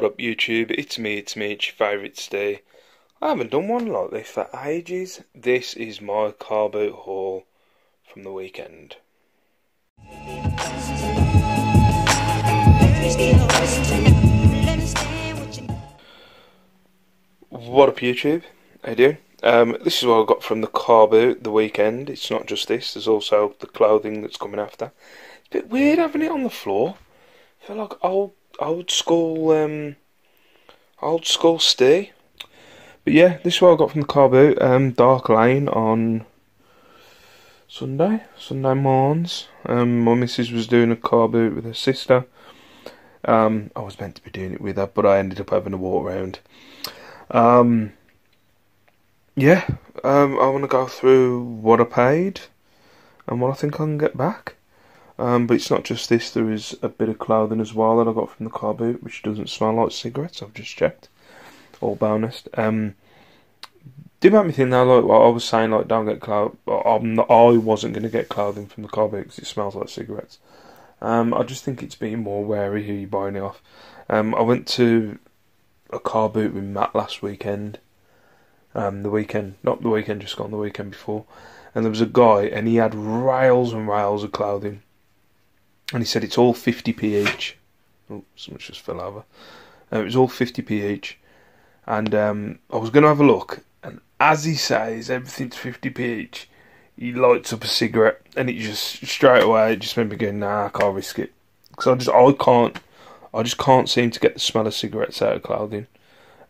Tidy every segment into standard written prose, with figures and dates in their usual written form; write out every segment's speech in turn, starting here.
What up YouTube, it's me, it's your favourite Steve. I haven't done one like this for ages. This is my Carboot Haul from the weekend. What up YouTube, how you doing? This is what I got from the Carboot the weekend. It's not just this, there's also the clothing that's coming after. It's a bit weird having it on the floor. I feel like old school Steve. But yeah, this is what I got from the Carboot. Dark Lane on Sunday morns. My missus was doing a Carboot with her sister. I was meant to be doing it with her, but I ended up having a walk around. Yeah, I want to go through what I paid and what I think I can get back. But it's not just this, there is a bit of clothing as well that I got from the Carboot, which doesn't smell like cigarettes, I've just checked. All bonus. Did make me think though, like what I was saying, like don't get clothing. I wasn't going to get clothing from the Carboot because it smells like cigarettes. I just think it's being more wary who you're buying it off. I went to a Carboot with Matt last weekend. Not the weekend just gone, the weekend before. And there was a guy and he had rails and rails of clothing. And he said it's all 50p each. Oh, someone just fell over. It was all 50p each. And I was going to have a look. And as he says everything's 50p each, he lights up a cigarette. And it just, straight away, it just made me go, nah, I can't risk it. Because I just can't seem to get the smell of cigarettes out of clothing.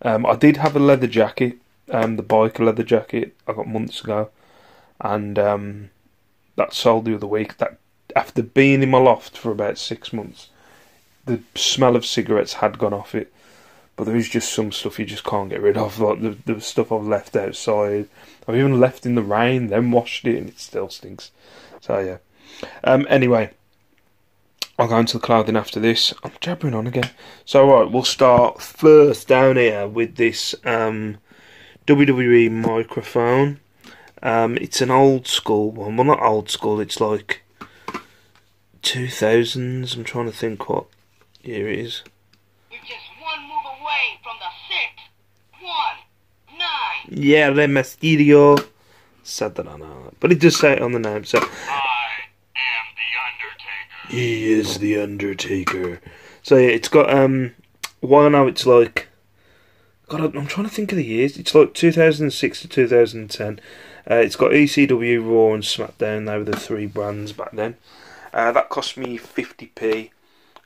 I did have a leather jacket. The biker leather jacket I got months ago. And that sold the other week. That after being in my loft for about 6 months, the smell of cigarettes had gone off it. But there is just some stuff you just can't get rid of, like the stuff I've left outside. I've even left in the rain, then washed it, and it still stinks. So yeah. Anyway, I'll go into the clothing after this. I'm jabbering on again. So right, we'll start first down here with this WWE microphone. It's an old school one. Well, not old school, it's like 2000s. I'm trying to think what year it is. You're just one move away from the 619. Yeah, Rey Mysterio. Sad that I know that, but it does say it on the name. So I am the Undertaker. He is the Undertaker. So yeah, it's got well, I know it's like, God, I'm trying to think of the years. It's like 2006 to 2010. It's got ECW, Raw and SmackDown. They were the three brands back then. That cost me 50p.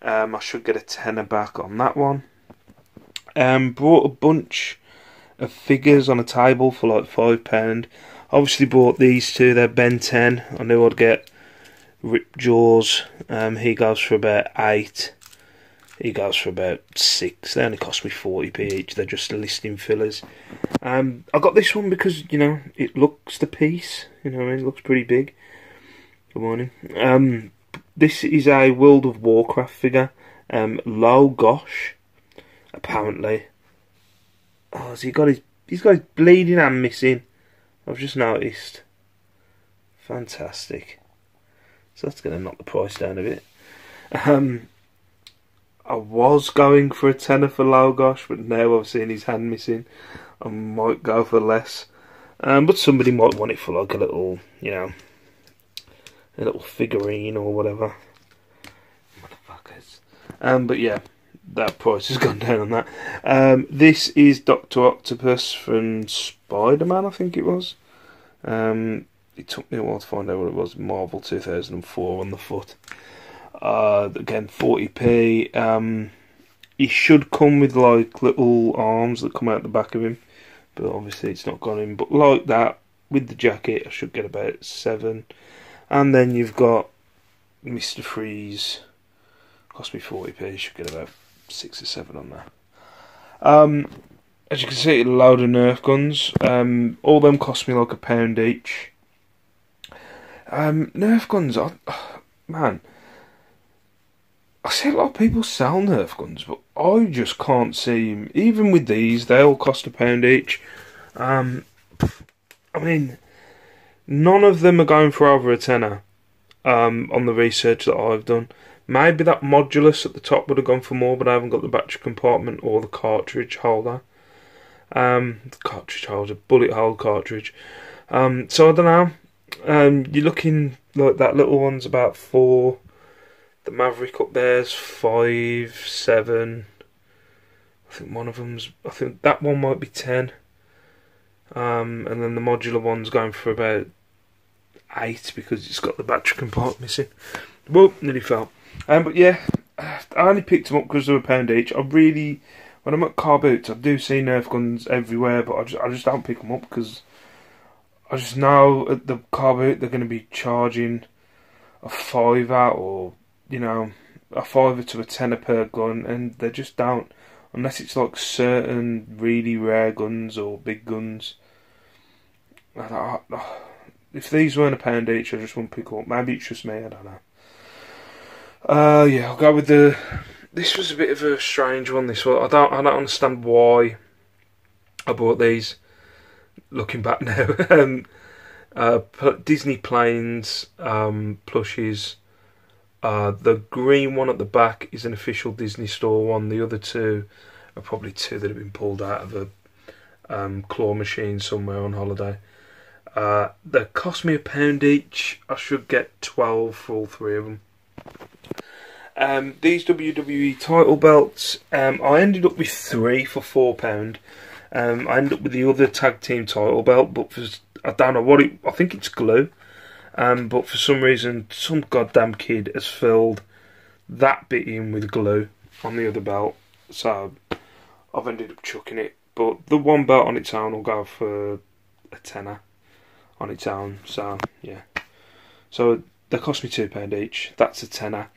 I should get a tenner back on that one. Brought a bunch of figures on a table for like £5. Obviously bought these two. They're Ben 10. I knew I'd get Rip Jaws. He goes for about 8. He goes for about 6. They only cost me 40p each. They're just listing fillers. I got this one because, you know, it looks the piece. You know what I mean? It looks pretty big. Good morning. This is a World of Warcraft figure. Low Gosh, apparently. Oh, has he got his... He's got his bleeding hand missing. I've just noticed. Fantastic. So that's going to knock the price down a bit. I was going for a tenner for Low Gosh, but now I've seen his hand missing, I might go for less. But somebody might want it for like a little, you know, a little figurine or whatever. Motherfuckers. But yeah, that price has gone down on that. This is Dr. Octopus from Spider-Man, I think it was. It took me a while to find out what it was. Marvel 2004 on the foot. Again, 40p. He should come with like little arms that come out the back of him, but obviously it's not got him. But like that, with the jacket, I should get about 7. And then you've got Mr. Freeze. Cost me 40p. You should get about 6 or 7 on that. As you can see, a load of Nerf Guns. All them cost me like £1 each. Nerf Guns, man. I see a lot of people sell Nerf Guns, but I just can't see them. Even with these, they all cost £1 each. I mean, none of them are going for over a tenner on the research that I've done. Maybe that modulus at the top would have gone for more, but I haven't got the battery compartment or the cartridge holder. The cartridge holder, bullet hole cartridge. So I don't know. You're looking like that little one's about 4. The Maverick up there's 5, 7. I think one of them's. I think that one might be 10. And then the modular one's going for about 8 because it's got the battery compartment missing. Well, nearly fell. But yeah, I only picked them up because they were £1 each. When I'm at car boots, I do see Nerf Guns everywhere, but I just don't pick them up because I just know at the car boot they're going to be charging a £5 or, you know, a £5 to a £10 per gun, and they just don't, unless it's like certain really rare guns or big guns. If these weren't £1 each, I just wouldn't pick up. Maybe it's just me, I don't know. Yeah, I'll go with the. This was a bit of a strange one. This one, I don't understand why I bought these. Looking back now, Disney planes, plushies. The green one at the back is an official Disney store one. The other two are probably two that have been pulled out of a claw machine somewhere on holiday. They cost me £1 each. I should get 12 for all 3 of them. These WWE title belts, I ended up with 3 for £4. I ended up with the other tag team title belt, but I don't know what I think it's glue. But for some reason, some goddamn kid has filled that bit in with glue on the other belt, so I've ended up chucking it. But the one belt on its own will go for a tenner on its own, so yeah. So they cost me £2 each. That's a tenner.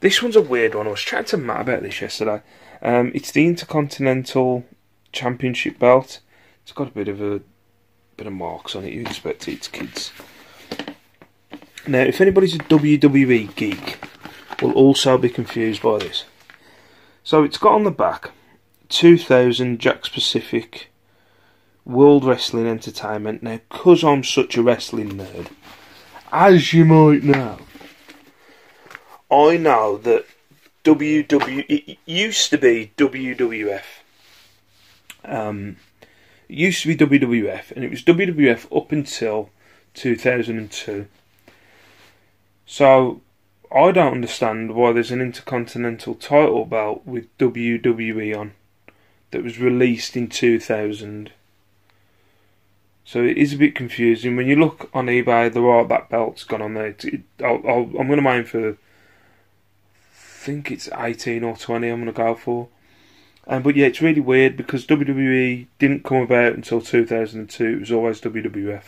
This one's a weird one. I was chatting to Matt about this yesterday. It's the Intercontinental Championship belt. It's got a bit of marks on it. You expect it's kids. Now, if anybody's a WWE geek, will also be confused by this. So it's got on the back 2000 Jack's Pacific World Wrestling Entertainment. Now, because I'm such a wrestling nerd, as you might know, I know that it used to be WWF. It used to be WWF, and it was WWF up until 2002. So I don't understand why there's an Intercontinental title belt with WWE on that was released in 2000. So it is a bit confusing. When you look on eBay, that belt's gone on there. I'm going to aim for, I think it's 18 or 20 I'm going to go for. But yeah, it's really weird because WWE didn't come about until 2002. It was always WWF.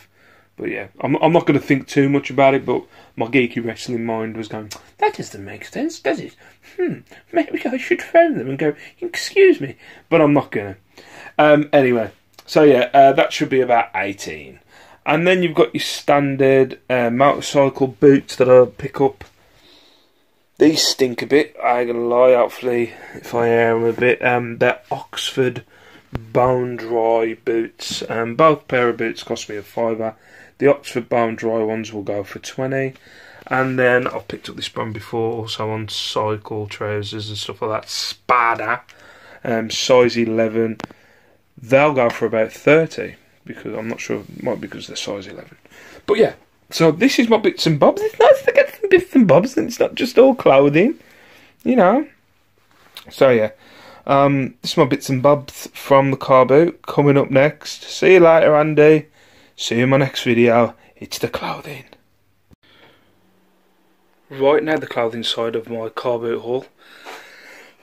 But yeah, I'm not going to think too much about it, but my geeky wrestling mind was going, that doesn't make sense, does it? Maybe I should phone them and go, excuse me. But I'm not going to. Anyway. So yeah, that should be about 18. And then you've got your standard motorcycle boots that I pick up. These stink a bit, I ain't gonna lie, hopefully if I air them a bit. They're Oxford Bone Dry boots. Both pair of boots cost me £5. The Oxford Bone Dry ones will go for 20. And then I've picked up this brand before, also on cycle trousers and stuff like that. Spada, size 11. They'll go for about 30, because I'm not sure, it might be because they're size 11. But yeah, so this is my bits and bobs. It's nice to get some bits and bobs, and it's not just all clothing, you know. So yeah, this is my bits and bobs from the car boot. Coming up next, see you later, Andy. See you in my next video. It's the clothing. Right now, the clothing side of my Carboot haul.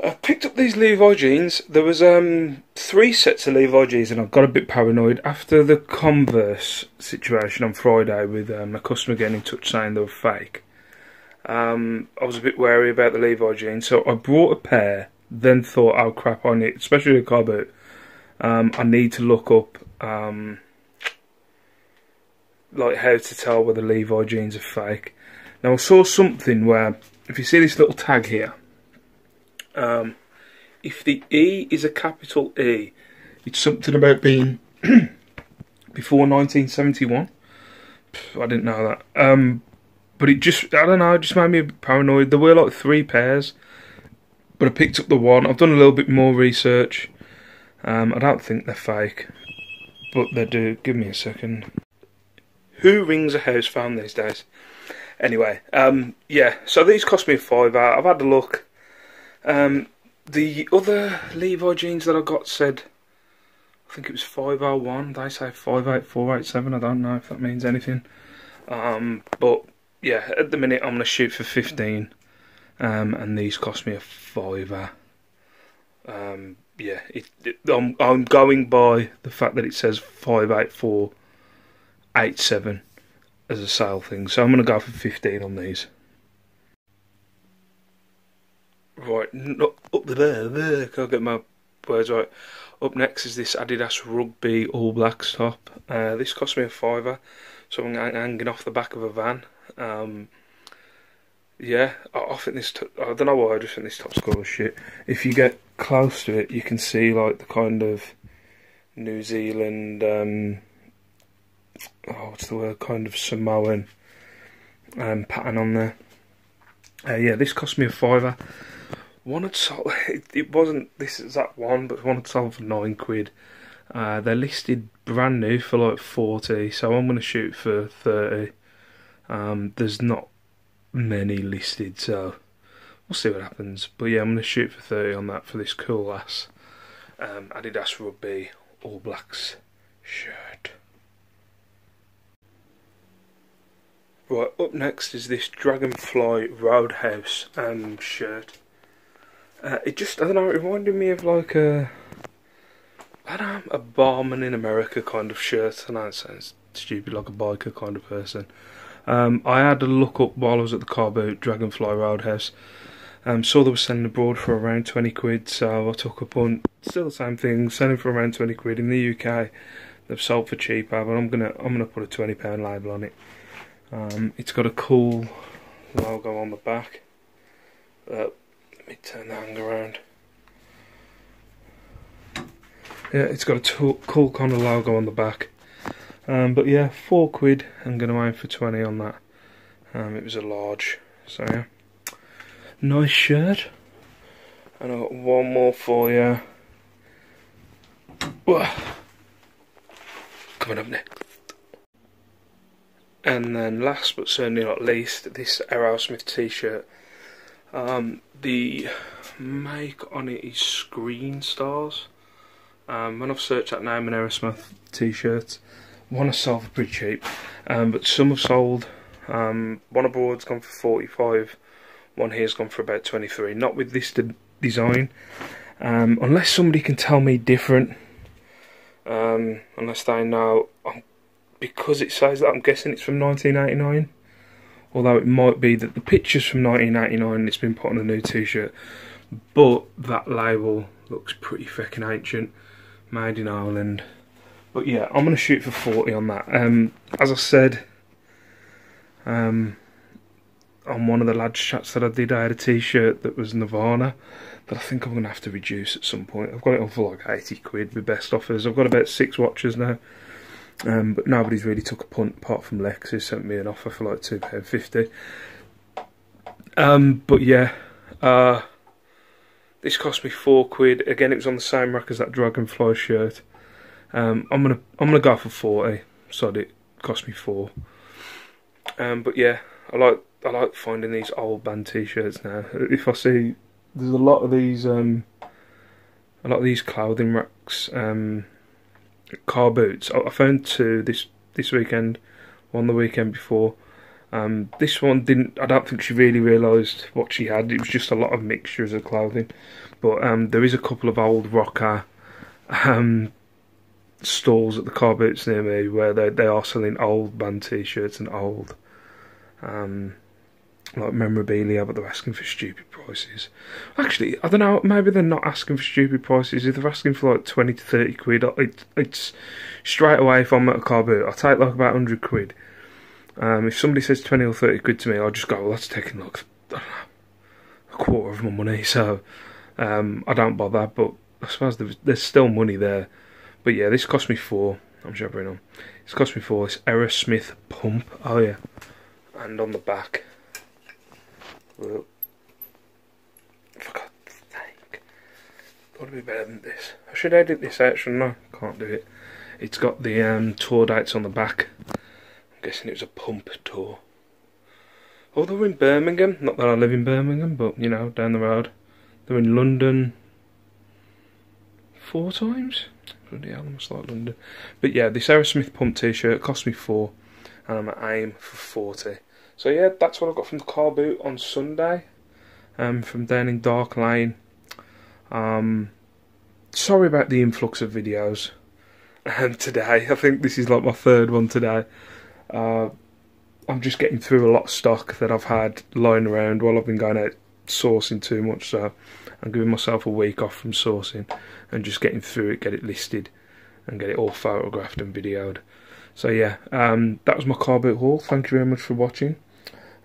I picked up these Levi Jeans. There was 3 sets of Levi Jeans, and I got a bit paranoid after the Converse situation on Friday with a customer getting in touch saying they were fake. I was a bit wary about the Levi Jeans, so I brought a pair, then thought, oh crap, I need, especially a car boot, I need to look up like how to tell whether Levi Jeans are fake. Now I saw something where, if you see this little tag here, if the E is a capital E, it's something about being before 1971. I didn't know that. But it just, I don't know, it just made me a bit paranoid. There were like 3 pairs, but I picked up the one. I've done a little bit more research. I don't think they're fake, but they do. Give me a second. Who rings a house phone these days? Anyway, yeah, so these cost me a £5. I've had a look. The other Levi jeans that I got said, I think it was 501. They say 58487. I don't know if that means anything. But yeah, at the minute I'm gonna shoot for 15. And these cost me a £5. Yeah, I'm going by the fact that it says 58487 as a sale thing, so I'm gonna go for 15 on these. Right, up there, can't get my words right. Up next is this Adidas Rugby All Blacks top. This cost me a £5, so I'm hanging off the back of a van. Yeah, I think this. I don't know why. I just think this top's cool as shit. If you get close to it, you can see like the kind of New Zealand. What's the word? Kind of Samoan pattern on there. Yeah, this cost me a £5. One had sold. It wasn't this exact one, but one had sold for £9. They're listed brand new for like 40, so I'm gonna shoot for 30. There's not many listed, so we'll see what happens. But yeah, I'm going to shoot for 30 on that for this cool ass Adidas Rugby All Blacks shirt. Right, up next is this Dragonfly Roadhouse shirt. It just, I don't know, it reminded me of like a barman in America kind of shirt. I know it sounds stupid, like a biker kind of person. I had a look up while I was at the Carboot Dragonfly Roadhouse. Saw they were selling abroad for around 20 quid, so I took a punt. Still the same thing, selling for around 20 quid. In the UK, they've sold for cheaper, but I'm gonna put a £20 label on it. It's got a cool logo on the back. Let me turn the hanger around. Yeah, it's got a cool kind of logo on the back. But yeah, £4. I'm going to aim for 20 on that. It was a large, so yeah. Nice shirt. And I've got one more for you. Coming up next. And then last but certainly not least, this Aerosmith t-shirt. The make on it is Screen Stars. When I've searched that name in Aerosmith t-shirts, one has sold for pretty cheap, but some have sold. One abroad's gone for 45, one here's gone for about 23. Not with this design, unless somebody can tell me different. Unless they know, because it says that, I'm guessing it's from 1989. Although it might be that the picture's from 1989 and it's been put on a new t-shirt. But that label looks pretty fucking ancient, made in Ireland. But yeah, I'm going to shoot for 40 on that. As I said, on one of the lads' chats that I did, I had a t-shirt that was Nirvana that I think I'm going to have to reduce at some point. I've got it on for like 80 quid with best offers. I've got about 6 watches now. But nobody's really took a punt apart from Lex, who sent me an offer for like £2.50. But yeah, this cost me £4. Again, it was on the same rack as that Dragonfly shirt. I'm gonna go for 40. Sorry, it cost me 4. But yeah, I like finding these old band t-shirts now. If I see, there's a lot of these clothing racks. Car boots. I found 2 this weekend, one the weekend before. This one didn't. I don't think she really realised what she had. It was just a lot of mixtures of clothing. But there is a couple of old rocker stalls at the car boots near me where they are selling old band t-shirts and old like memorabilia, but they're asking for stupid prices. Actually, I don't know, maybe they're not asking for stupid prices. If they're asking for like 20 to 30 quid, it's straight away. If I'm at a car boot, I'll take like about 100 quid. If somebody says 20 or 30 quid to me, I'll just go, well, that's taking like, I don't know, a quarter of my money, so I don't bother. But I suppose there's still money there. But yeah, this cost me 4. I'm jabbering on. It's cost me 4. It's Aerosmith Pump. Oh yeah. and on the back. Well, for God's sake, gotta be better than this. I should edit this out, shouldn't I? Can't do it. It's got the tour dates on the back. I'm guessing it was a pump tour. Oh, they were in Birmingham. Not that I live in Birmingham, but you know, down the road. They were in London 4 times. Bloody hell, I must like London. But yeah, this Aerosmith pump t-shirt cost me 4, and I'm at AIM for 40. So yeah, that's what I got from the car boot on Sunday. From down in Dark Lane. Sorry about the influx of videos. Today, I think this is like my 3rd one today. I'm just getting through a lot of stock that I've had lying around while I've been going out sourcing too much, so I'm giving myself a week off from sourcing and just getting through it, get it listed and get it all photographed and videoed. So yeah, that was my Carboot haul. Thank you very much for watching.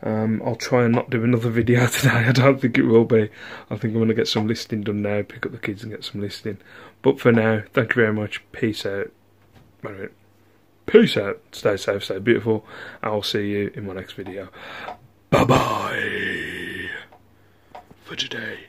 I'll try and not do another video today. I don't think it will be. I think I'm going to get some listing done now, pick up the kids and get some listing. But for now, thank you very much. Peace out. Wait a minute. Peace out. Stay safe, stay beautiful. I'll see you in my next video. Bye bye for today.